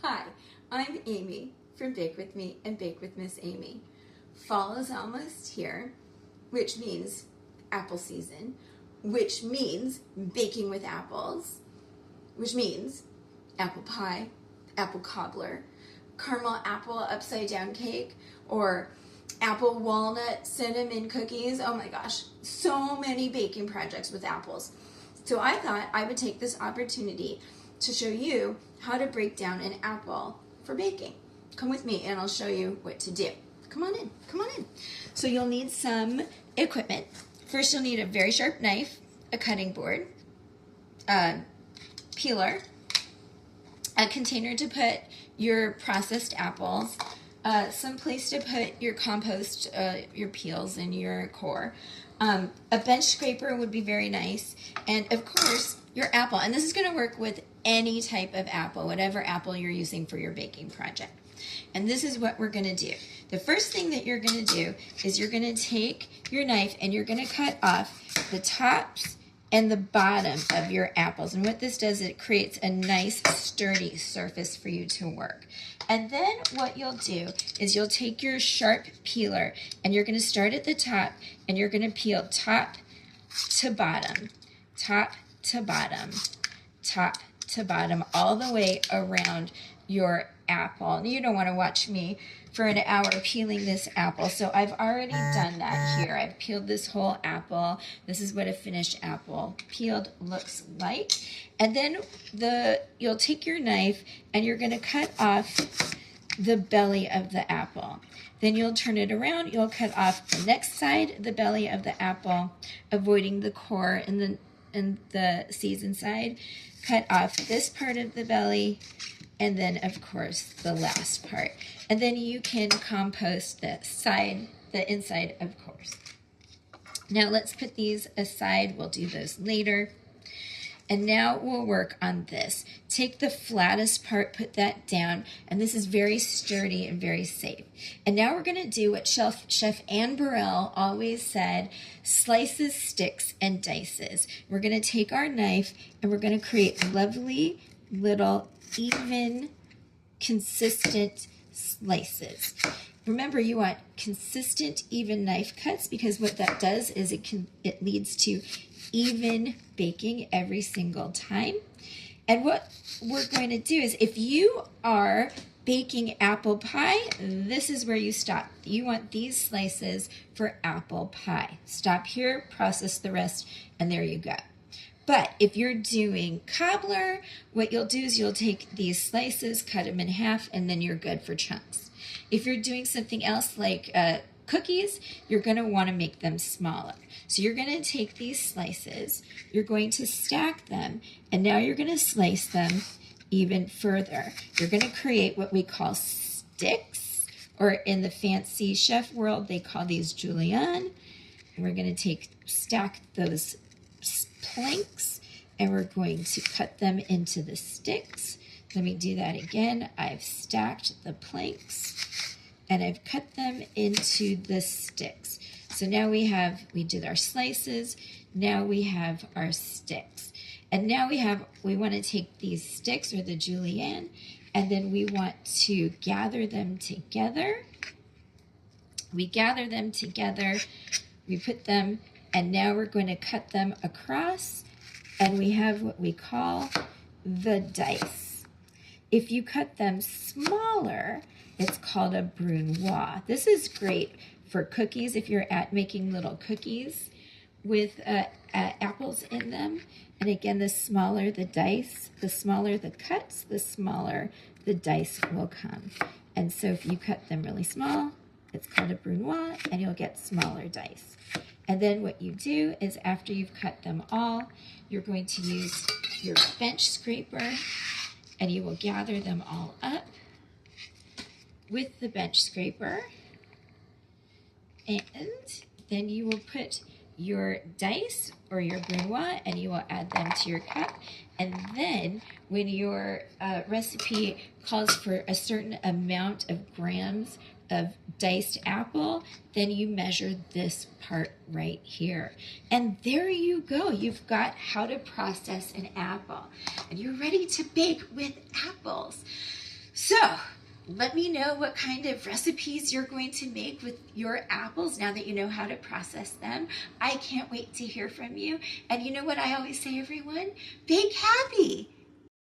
Hi, I'm Amy from Bake With Me and Bake with Miss Amy. Fall is almost here, which means apple season, which means baking with apples, which means apple pie, apple cobbler, caramel apple upside down cake, or apple walnut cinnamon cookies. Oh my gosh, so many baking projects with apples. So I thought I would take this opportunity to show you how to break down an apple for baking. Come with me and I'll show you what to do. Come on in, come on in. So you'll need some equipment. First you'll need a very sharp knife, a cutting board, a peeler, a container to put your processed apples, some place to put your compost, your peels and your core. A bench scraper would be very nice, and of course your apple. And this is going to work with any type of apple, whatever apple you're using for your baking project. And this is what we're going to do. The first thing that you're going to do is you're going to take your knife and you're going to cut off the tops and the bottom of your apples. And what this does, it creates a nice sturdy surface for you to work. And then what you'll do is you'll take your sharp peeler and you're going to start at the top and you're going to peel top to bottom, top to bottom, top to bottom, all the way around your apple. You don't want to watch me for an hour peeling this apple, so I've already done that here. I've peeled this whole apple. This is what a finished apple peeled looks like. And then you'll take your knife and you're going to cut off the belly of the apple. Then you'll turn it around, you'll cut off the next side, the belly of the apple, avoiding the core and the seeds inside. Cut off this part of the belly, and then of course the last part. And then you can compost the inside, of course. Now let's put these aside. We'll do those later. And now we'll work on this. Take the flattest part, put that down, and this is very sturdy and very safe. And now we're going to do what Chef Anne Burrell always said: slices, sticks, and dices. We're going to take our knife and we're going to create lovely little even consistent slices. Remember, you want consistent even knife cuts, because what that does is it leads to even baking every single time. And what we're going to do is, if you are baking apple pie, this is where you stop. You want these slices for apple pie. Stop here, process the rest, and there you go. But if you're doing cobbler, what you'll do is you'll take these slices, cut them in half, and then you're good for chunks. If you're doing something else like cookies, you're going to want to make them smaller. So you're going to take these slices, you're going to stack them, and now you're going to slice them even further. You're going to create what we call sticks, or in the fancy chef world, they call these julienne. And we're going to stack those planks, and we're going to cut them into the sticks. Let me do that again. I've stacked the planks and I've cut them into the sticks. So now we did our slices, now we have our sticks. And now we want to take these sticks, or the julienne, and then we want to gather them together. We gather them together, we put them, and now we're going to cut them across, and we have what we call the dice. If you cut them smaller, it's called a brunoise. This is great for cookies if you're making little cookies with apples in them. And again, the smaller the dice, the smaller the cuts, the smaller the dice will come. And so if you cut them really small, it's called a brunoise, and you'll get smaller dice. And then what you do is, after you've cut them all, you're going to use your bench scraper, and you will gather them all up with the bench scraper. And then you will put your dice or your brunoise, and you will add them to your cup. And then when your recipe calls for a certain amount of grams of diced apple, then you measure this part right here. And there you go. You've got how to process an apple. And you're ready to bake with apples. So, let me know what kind of recipes you're going to make with your apples now that you know how to process them. I can't wait to hear from you. And you know what I always say, everyone? Bake happy.